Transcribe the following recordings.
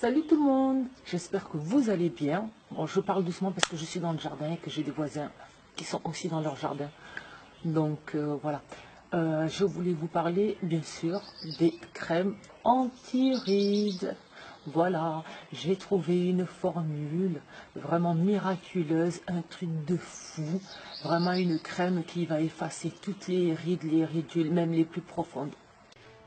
Salut tout le monde, j'espère que vous allez bien. Bon, je parle doucement parce que je suis dans le jardin et que j'ai des voisins qui sont aussi dans leur jardin. Donc voilà, je voulais vous parler bien sûr des crèmes anti-rides. Voilà, j'ai trouvé une formule vraiment miraculeuse, un truc de fou. Vraiment une crème qui va effacer toutes les ridules, même les plus profondes.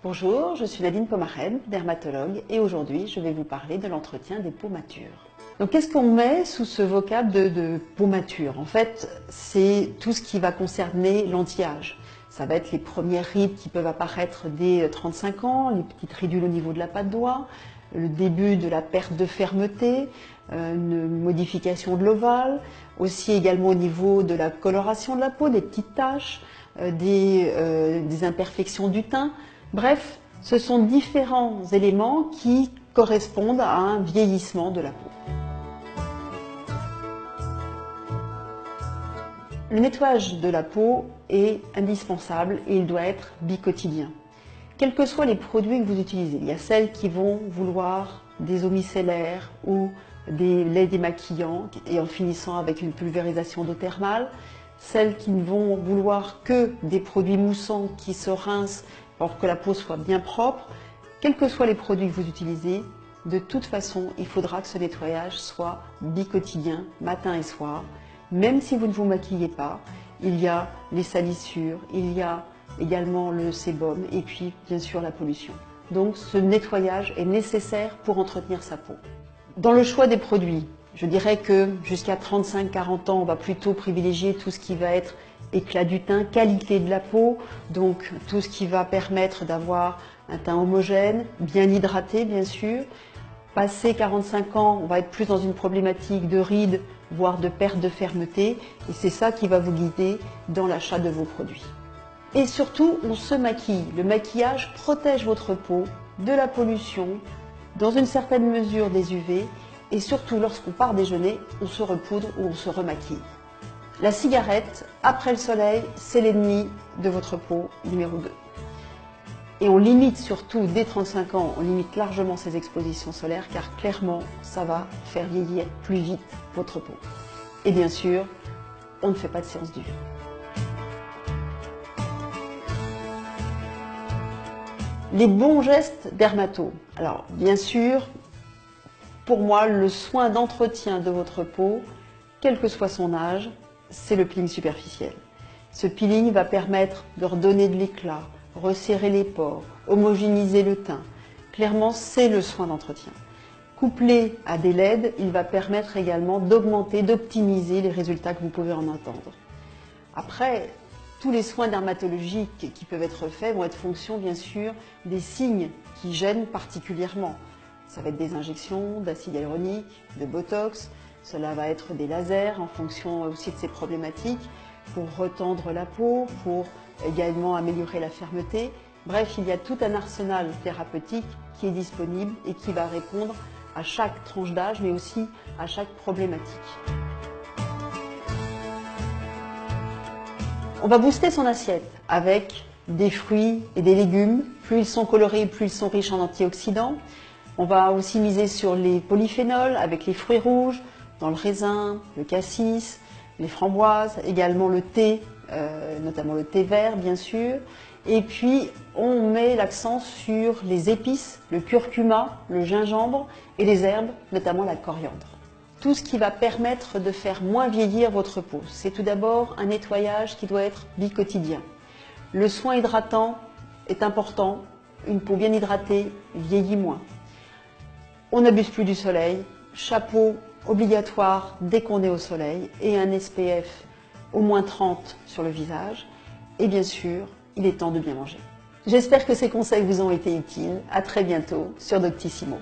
Bonjour, je suis Nadine Pomarène, dermatologue, et aujourd'hui je vais vous parler de l'entretien des peaux matures. Donc qu'est-ce qu'on met sous ce vocable de peau mature? En fait, c'est tout ce qui va concerner l'anti-âge. Ça va être les premières rides qui peuvent apparaître dès 35 ans, les petites ridules au niveau de la patte d'oie, le début de la perte de fermeté, une modification de l'ovale, aussi également au niveau de la coloration de la peau, des petites taches, des imperfections du teint. Bref, ce sont différents éléments qui correspondent à un vieillissement de la peau. Le nettoyage de la peau est indispensable et il doit être bicotidien. Quels que soient les produits que vous utilisez, il y a celles qui vont vouloir des eaux micellaires ou des laits démaquillants et en finissant avec une pulvérisation d'eau thermale, celles qui ne vont vouloir que des produits moussants qui se rincent pour que la peau soit bien propre. Quels que soient les produits que vous utilisez, de toute façon, il faudra que ce nettoyage soit bicotidien, matin et soir. Même si vous ne vous maquillez pas, il y a les salissures, il y a également le sébum et puis bien sûr la pollution. Donc ce nettoyage est nécessaire pour entretenir sa peau. Dans le choix des produits, je dirais que jusqu'à 35-40 ans, on va plutôt privilégier tout ce qui va être éclat du teint, qualité de la peau, donc tout ce qui va permettre d'avoir un teint homogène, bien hydraté bien sûr. Passé 45 ans, on va être plus dans une problématique de rides, voire de perte de fermeté, et c'est ça qui va vous guider dans l'achat de vos produits. Et surtout, on se maquille. Le maquillage protège votre peau de la pollution, dans une certaine mesure des UV, et surtout lorsqu'on part déjeuner, on se repoudre ou on se remaquille. La cigarette, après le soleil, c'est l'ennemi de votre peau numéro 2. Et on limite surtout, dès 35 ans, on limite largement ces expositions solaires car clairement, ça va faire vieillir plus vite votre peau. Et bien sûr, on ne fait pas de séance d'UV. Les bons gestes dermato. Alors, bien sûr, pour moi, le soin d'entretien de votre peau, quel que soit son âge, c'est le peeling superficiel. Ce peeling va permettre de redonner de l'éclat, resserrer les pores, homogénéiser le teint. Clairement, c'est le soin d'entretien. Couplé à des LED, il va permettre également d'augmenter, d'optimiser les résultats que vous pouvez en attendre. Après, tous les soins dermatologiques qui peuvent être faits vont être fonction, bien sûr, des signes qui gênent particulièrement. Ça va être des injections d'acide hyaluronique, de botox, cela va être des lasers en fonction aussi de ces problématiques pour retendre la peau, pour également améliorer la fermeté. Bref, il y a tout un arsenal thérapeutique qui est disponible et qui va répondre à chaque tranche d'âge, mais aussi à chaque problématique. On va booster son assiette avec des fruits et des légumes. Plus ils sont colorés, plus ils sont riches en antioxydants. On va aussi miser sur les polyphénols avec les fruits rouges, dans le raisin, le cassis, les framboises, également le thé, notamment le thé vert bien sûr. Et puis on met l'accent sur les épices, le curcuma, le gingembre et les herbes, notamment la coriandre. Tout ce qui va permettre de faire moins vieillir votre peau. C'est tout d'abord un nettoyage qui doit être bicotidien. Le soin hydratant est important. Une peau bien hydratée vieillit moins. On n'abuse plus du soleil. Chapeau obligatoire dès qu'on est au soleil et un SPF au moins 30 sur le visage. Et bien sûr, il est temps de bien manger. J'espère que ces conseils vous ont été utiles. À très bientôt sur Doctissimo.